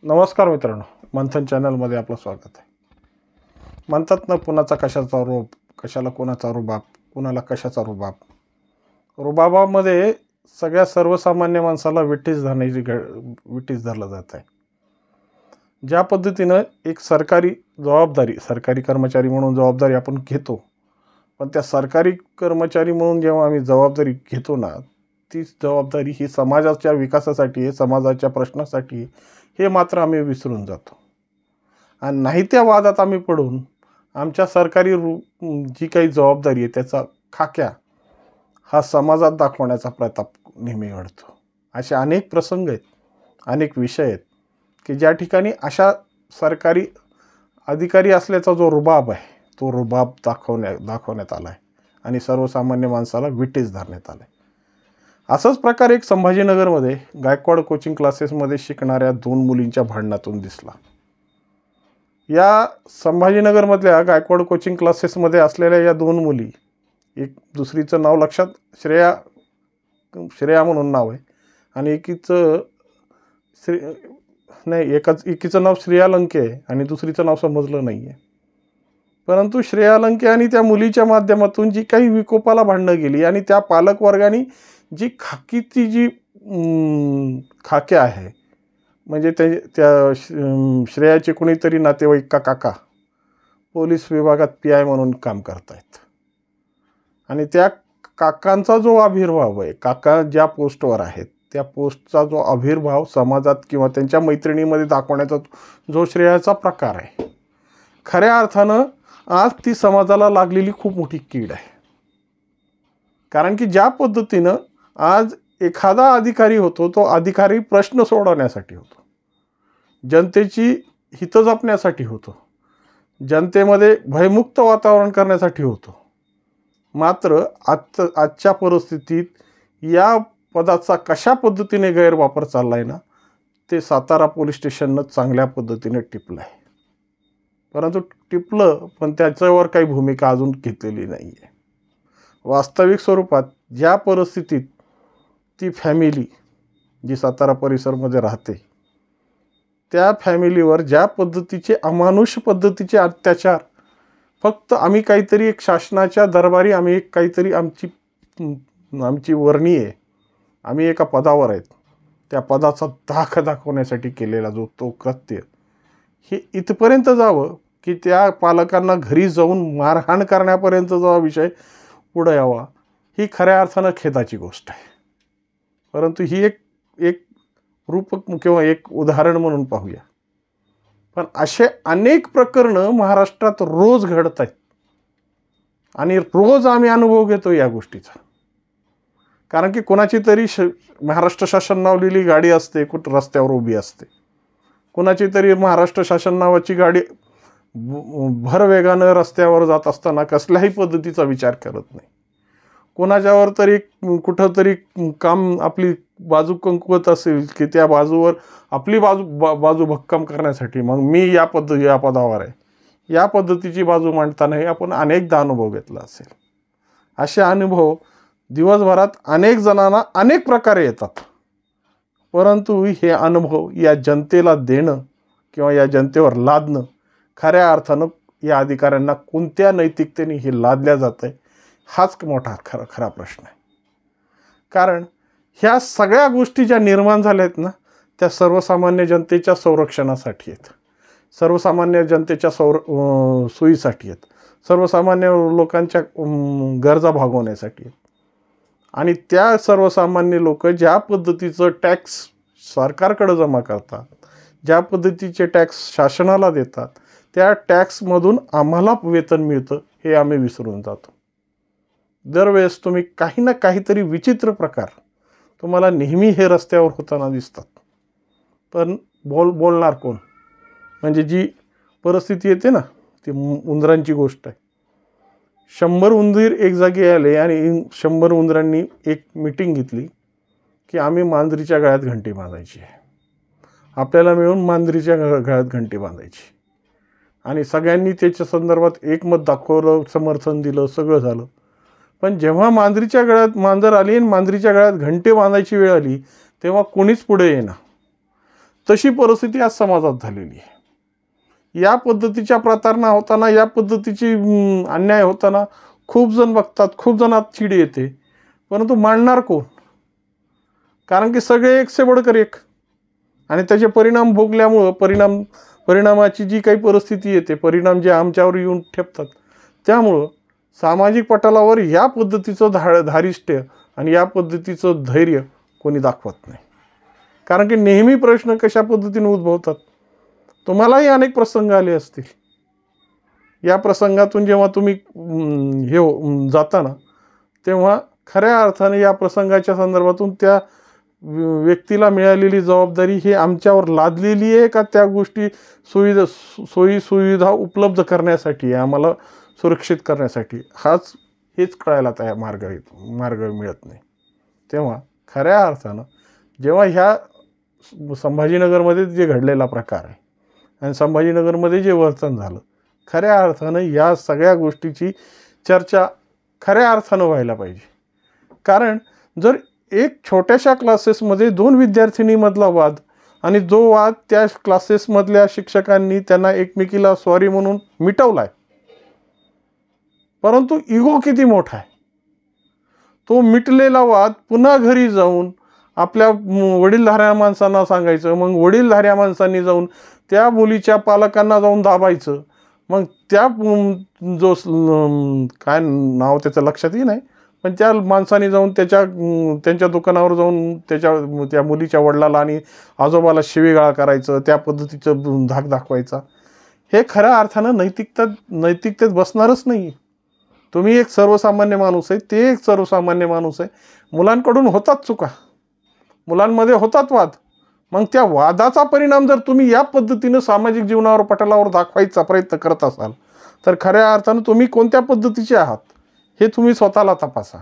नमस्कार मित्रांनो, मंथन चॅनलमध्ये आपलं स्वागत आहे. म्हणतात ना, कुणाचा कशाचा रोप, कशाला कोणाचा रुबाब, कुणाला कशाचा रुबाब. रुबाबामध्ये सर्वसामान्य माणसाला विठीस धरलं जात आहे. ज्या पद्धतीनं एक सरकारी कर्मचारी म्हणून जबाबदारी आपण घेतो, पण त्या सरकारी कर्मचारी म्हणून जेव्हा आम्ही जबाबदारी घेतो ना, ती जबाबदारी ही समाजाच्या विकासासाठी आहे, समाजाच्या प्रश्नासाठी, हे मात्र आम्ही विसरून जातो. आणि नाही त्या वादात आम्ही पडून आमच्या सरकारी जी काही जबाबदारी आहे त्याचा खाक्या हा समाजात दाखवण्याचा प्रताप नेहमी घडतो. असे अनेक प्रसंग आहेत, अनेक विषय आहेत की ज्या ठिकाणी अशा सरकारी अधिकारी असल्याचा जो रुबाब आहे तो रुबाब दाखवण्यात आला आहे आणि सर्वसामान्य माणसाला विटीस धरण्यात आलं आहे. असाच प्रकार एक संभाजीनगरमध्ये गायकवाड कोचिंग क्लासेसमध्ये शिकणाऱ्या 2 मुलींच्या भांडणातून दिसला. या संभाजीनगरमधल्या गायकवाड कोचिंग क्लासेसमध्ये असलेल्या या 2 मुली, एक दुसरीचं नाव लक्षात श्रेया म्हणून नाव आहे आणि एकीचं नाव श्रेया लंके आहे आणि दुसरीचं नाव समजलं नाही आहे. परंतु श्रेया लंके आणि त्या मुलीच्या माध्यमातून जी काही विकोपाला भांडणं गेली आणि त्या पालकवर्गाने जी खाकीची खाक्या आहे, म्हणजे त्या श्रेयाचे कोणीतरी नातेवाईक का काका पोलीस विभागात PI म्हणून काम करत आहेत आणि त्या काकांचा जो आविर्भाव आहे, काका ज्या पोस्टवर आहेत त्या पोस्टचा जो आविर्भाव समाजात किंवा त्यांच्या मैत्रिणीमध्ये दाखवण्याचा जो श्रेयाचा प्रकार आहे, खऱ्या अर्थानं आज ती समाजाला लागलेली खूप मोठी कीड आहे. कारण की ज्या पद्धतीनं आज एखादा अधिकारी होतो, तो अधिकारी प्रश्न सोडवण्यासाठी होतो, जनतेची हितं जपण्यासाठी होतो, जनतेमध्ये भयमुक्त वातावरण करण्यासाठी होतो. मात्र आजच्या परिस्थितीत या पदाचा कशा पद्धतीने गैरवापर चालला आहे ना, ते सातारा पोलीस स्टेशननं चांगल्या पद्धतीने टिपलं आहे. परंतु टिपलं, पण त्याच्यावर काही भूमिका अजून घेतलेली नाही आहे. वास्तविक स्वरूपात ज्या परिस्थितीत ती फॅमिली जी सातारा परिसरमध्ये राहते, त्या फॅमिलीवर ज्या पद्धतीचे अमानुष पद्धतीचे अत्याचार, फक्त आम्ही काहीतरी एक शासनाच्या दरबारी आम्ही एक काहीतरी आमची वर्णी आहे, आम्ही एका पदावर आहेत, त्या पदाचा दाख दाखवण्यासाठी केलेला जो तो कृत्य हे इथपर्यंत जावं की त्या पालकांना घरी जाऊन मारहाण करण्यापर्यंतचा विषय पुढे यावा, ही खऱ्या अर्थानं खेदाची गोष्ट आहे. परंतु ही एक रूपक किंवा एक उदाहरण म्हणून पाहूया. पण असे अनेक प्रकरणं महाराष्ट्रात रोज घडत आहेत आणि रोज आम्ही अनुभव घेतो या गोष्टीचा. कारण की कोणाची तरी महाराष्ट्र शासन नावलेली गाडी असते, कुठं रस्त्यावर उभी असते, कोणाची तरी महाराष्ट्र शासन नावाची गाडी भर वेगानं रस्त्यावर जात असताना कसल्याही पद्धतीचा विचार करत नाही. कोणाच्यावर तरी कुठंतरी काम आपली बाजू कमकुवत असेल की त्या बाजूवर आपली बाजू भक्कम करण्यासाठी मग मी या पदावर आहे, या पद्धतीची बाजू मांडतानाही आपण अनेकदा अनुभव घेतला असेल. असे अनुभव दिवसभरात अनेक जणांना अनेक प्रकारे येतात. परंतु हे अनुभव या जनतेला देणं किंवा या जनतेवर लादणं, खऱ्या अर्थानं या अधिकाऱ्यांना कोणत्या नैतिकतेने हे लादल्या जात आहे, हाच मोठा खरा प्रश्न आहे. कारण ह्या सगळ्या गोष्टी ज्या निर्माण झाल्या आहेत ना, त्या सर्वसामान्य जनतेच्या संरक्षणासाठी आहेत, सर्वसामान्य जनतेच्या सोयीसाठी आहेत, सर्वसामान्य लोकांच्या गरजा भागवण्यासाठी आहेत. आणि त्या सर्वसामान्य लोक ज्या पद्धतीचं टॅक्स सरकारकडे जमा करतात, ज्या पद्धतीचे टॅक्स शासनाला देतात, त्या टॅक्समधून आम्हाला वेतन मिळतं हे आम्ही विसरून जातो. दरवेळेस तुम्ही काही ना काहीतरी विचित्र प्रकार तुम्हाला नेहमी हे रस्त्यावर होताना दिसतात. पण बोलणार कोण? म्हणजे जी परिस्थिती येते ना, ती उंदरांची गोष्ट आहे. 100 उंदीर एक जागी आले आणि 100 उंदरांनी एक मीटिंग घेतली की आम्ही मांजरीच्या गळ्यात घंटी बांधायची आहे, आपल्याला मिळून मांजरीच्या गळ्यात घंटी बांधायची. आणि सगळ्यांनी त्याच्या संदर्भात एकमत दाखवलं, समर्थन दिलं, सगळं झालं. पण जेव्हा मांजरीच्या गळ्यात मांजर आली आणि मांजरीच्या गळ्यात घंटी बांधायची वेळ आली, तेव्हा कोणीच पुढे येईना. तशी परिस्थिती आज समाजात झालेली आहे। या पद्धतीच्या प्रतारणा होताना, या पद्धतीची अन्याय होताना खूप जण बघतात, खूप जणात चिड येते, परंतु मांडणार कोण? कारण की सगळे एक से बडकर एक, आणि त्याचे परिणाम भोगल्यामुळं परिणामाची जी काही परिस्थिती येते, परिणाम जे आमच्यावर येऊन ठेपतात, त्यामुळं सामाजिक पटलावर या पद्धतीचं धारिष्ट्य आणि या पद्धतीचं धैर्य कोणी दाखवत नाही। कारण की नेहमी प्रश्न कशा पद्धतीने उद्भवतात, तुम्हालाही अनेक प्रसंग आले असतील। या प्रसंगातून जेव्हा तुम्ही जाता ना, तेव्हा खऱ्या अर्थाने या प्रसंगाच्या संदर्भातून त्या व्यक्तीला मिळालेली जबाबदारी ही आमच्यावर लादलेली आहे का त्या गोष्टी सोयी सुविधा उपलब्ध करण्यासाठी, आम्हाला सुरक्षित करण्यासाठी, हेच कळायला तयार मार्ग मिळत नाही। तेव्हा खऱ्या अर्थानं जेव्हा ह्या संभाजीनगरमध्ये जे घडलेला प्रकार आहे आणि संभाजीनगरमध्ये जे वर्तन झालं, खऱ्या अर्थानं या सगळ्या गोष्टीची चर्चा खऱ्या अर्थानं व्हायला पाहिजे। कारण जर एक छोट्याशा क्लासेसमध्ये 2 विद्यार्थिनीमधला वाद, आणि जो वाद त्या क्लासेसमधल्या शिक्षकांनी त्यांना एकमेकीला सॉरी म्हणून मिटवलाय, परंतु इगो किती मोठा आहे, तो मिटलेला वाद पुन्हा घरी जाऊन आपल्या वडीलधाऱ्या माणसांना सांगायचं, मग वडीलधाऱ्या माणसांनी जाऊन त्या मुलीच्या पालकांना जाऊन दाबायचं, मग त्या जो काय नाव त्याचं लक्षातही नाही, पण त्या माणसाने जाऊन त्यांच्या दुकानावर जाऊन त्या मुलीच्या वडिलाला आणि आजोबाला शिवीगाळ करायचं, त्या पद्धतीचं धाक दाखवायचा, हे खऱ्या अर्थानं नैतिकतेत बसणारच नाही। तुम्ही एक सर्वसामान्य माणूस आहे, ते एक सर्वसामान्य माणूस आहे, मुलांकडून होतात चुका, मुलांमध्ये होतात वाद, मग त्या वादाचा परिणाम जर तुम्ही या पद्धतीनं सामाजिक जीवनावर पटलावर दाखवायचा प्रयत्न करत असाल, तर खऱ्या अर्थानं तुम्ही कोणत्या पद्धतीचे आहात हे तुम्ही स्वतःला तपासा।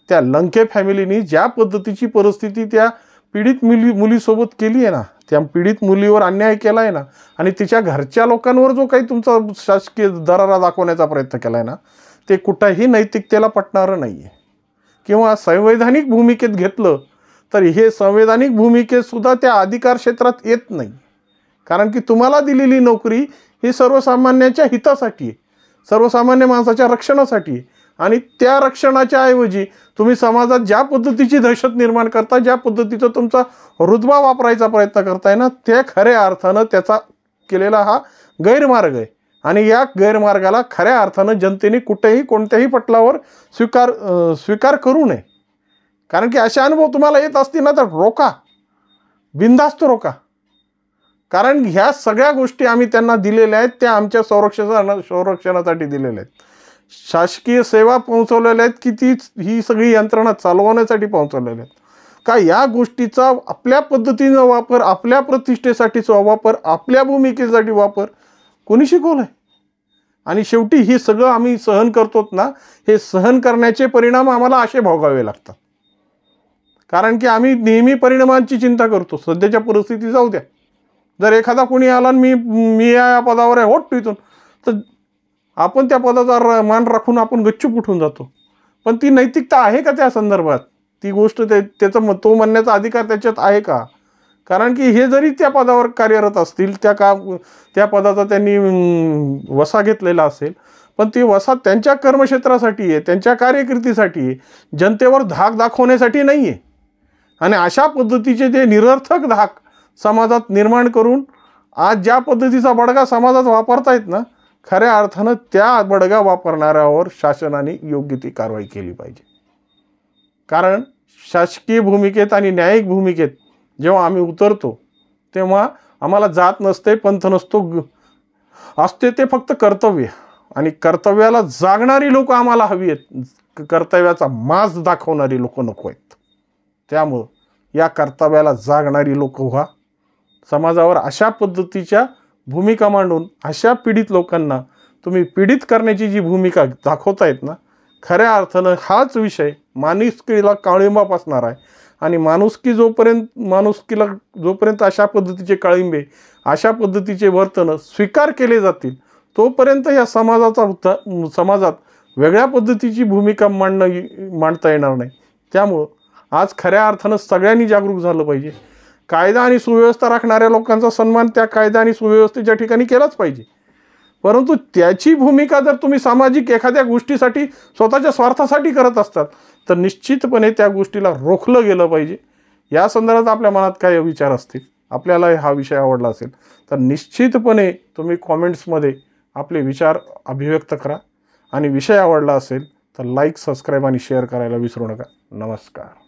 त्या लंके फॅमिलीनी ज्या पद्धतीची परिस्थिती त्या पीडित मुलीसोबत केली आहे ना, त्या पीडित मुलीवर अन्याय केला आहे ना, आणि तिच्या घरच्या लोकांवर जो काही तुमचा शासकीय दरारा दाखवण्याचा प्रयत्न केला आहे ना, ते कुठंही नैतिकतेला पटणारं नाही आहे। किंवा संवैधानिक भूमिकेत घेतलं तर हे संवैधानिक भूमिकेतसुद्धा त्या अधिकार क्षेत्रात येत नाही। कारण की तुम्हाला दिलेली नोकरी ही सर्वसामान्याच्या हितासाठी आहे, सर्वसामान्य माणसाच्या रक्षणासाठी आहे, आणि त्या रक्षणाच्या ऐवजी तुम्ही समाजात ज्या पद्धतीची दहशत निर्माण करता, ज्या पद्धतीचा तुमचा रुतबा वापरायचा प्रयत्न करताय ना, ते खऱ्या अर्थानं त्याचा केलेला हा गैरमार्ग आहे। आणि या गैरमार्गाला खऱ्या अर्थानं जनतेने कुठेही कोणत्याही पटलावर स्वीकार करू नये। कारण की असे अनुभव तुम्हाला येत असतील ना, तर रोका, बिनधास्त रोका। कारण ह्या सगळ्या गोष्टी आम्ही त्यांना दिलेल्या आहेत, त्या आमच्या संरक्षणासाठी दिलेल्या आहेत, शासकीय सेवा पोहोचवलेल्या आहेत की ही सगळी यंत्रणा चालवण्यासाठी पोहोचवलेल्या आहेत का या गोष्टीचा आपल्या पद्धतीनं वापर, आपल्या प्रतिष्ठेसाठीचा वापर, आपल्या भूमिकेसाठी वापर कोणी शिकवलं आहे? आणि शेवटी हे सगळं आम्ही सहन करतोत ना, हे सहन करण्याचे परिणाम आम्हाला असे भोगावे लागतात। कारण की आम्ही नेहमी परिणामांची चिंता करतो। सध्याच्या परिस्थिती जाऊ द्या, जर एखादा कोणी आला आणि मी या पदावर आहे होत इथून, तर आपण त्या पदाचा मान राखून आपण गच्चूप उठून जातो। पण ती नैतिकता आहे का त्या संदर्भात? ती गोष्ट त्याचा तो म्हणण्याचा अधिकार त्याच्यात आहे का? कारण की हे जरी त्या पदावर कार्यरत असतील, त्या पदाचा त्यांनी वसा घेतलेला असेल, पण ती वसा त्यांच्या कर्मक्षेत्रासाठी आहे, त्यांच्या कार्यकिर्दीसाठी आहे, जनतेवर धाक दाखवण्यासाठी नाही आहे। आणि अशा पद्धतीचे ते निरर्थक धाक समाजात निर्माण करून आज ज्या पद्धतीचा बडगा समाजात वापरतायत ना, खऱ्या अर्थानं त्या बडगा वापरणाऱ्यावर शासनाने योग्य ती कारवाई केली पाहिजे। कारण शासकीय भूमिकेत आणि न्यायिक भूमिकेत जेव्हा आम्ही उतरतो, तेव्हा आम्हाला जात नसते, पंथ नसतो, असते ते फक्त कर्तव्य, आणि कर्तव्याला जागणारी लोक आम्हाला हवी आहेत, कर्तव्याचा माज दाखवणारी लोक नको आहेत। त्यामुळं या कर्तव्याला जागणारी लोक व्हा, समाजावर अशा पद्धतीच्या भूमिका मांडून अशा पीडित लोकांना तुम्ही पीडित करण्याची जी भूमिका दाखवतायत ना, खऱ्या अर्थानं हाच विषय माणुसकीला काळिंबा पासणार आहे। आणि माणुसकीला जोपर्यंत अशा पद्धतीचे काळिंबे, अशा पद्धतीचे वर्तन स्वीकार केले जातील, तोपर्यंत या समाजात वेगळ्या पद्धतीची भूमिका मांडता येणार नाही। त्यामुळं आज खऱ्या अर्थानं सगळ्यांनी जागरूक झालं पाहिजे। कायदा आणि सुव्यवस्था राखणाऱ्या लोकांचा सन्मान त्या कायदा आणि सुव्यवस्थेच्या ठिकाणी केलाच पाहिजे. परंतु त्याची भूमिका जर तुम्ही सामाजिक एखाद्या गोष्टीसाठी स्वतःच्या स्वार्थासाठी करत असतात तर निश्चितपणे त्या गोष्टीला रोखलं गेलं पाहिजे. या संदर्भात आपल्या मनात काय विचार असतील, आपल्याला हा विषय आवडला असेल तर निश्चितपणे तुम्ही कॉमेंट्समध्ये आपले विचार अभिव्यक्त करा. आणि विषय आवडला असेल तर लाईक, सबस्क्राईब आणि शेअर करायला विसरू नका. नमस्कार.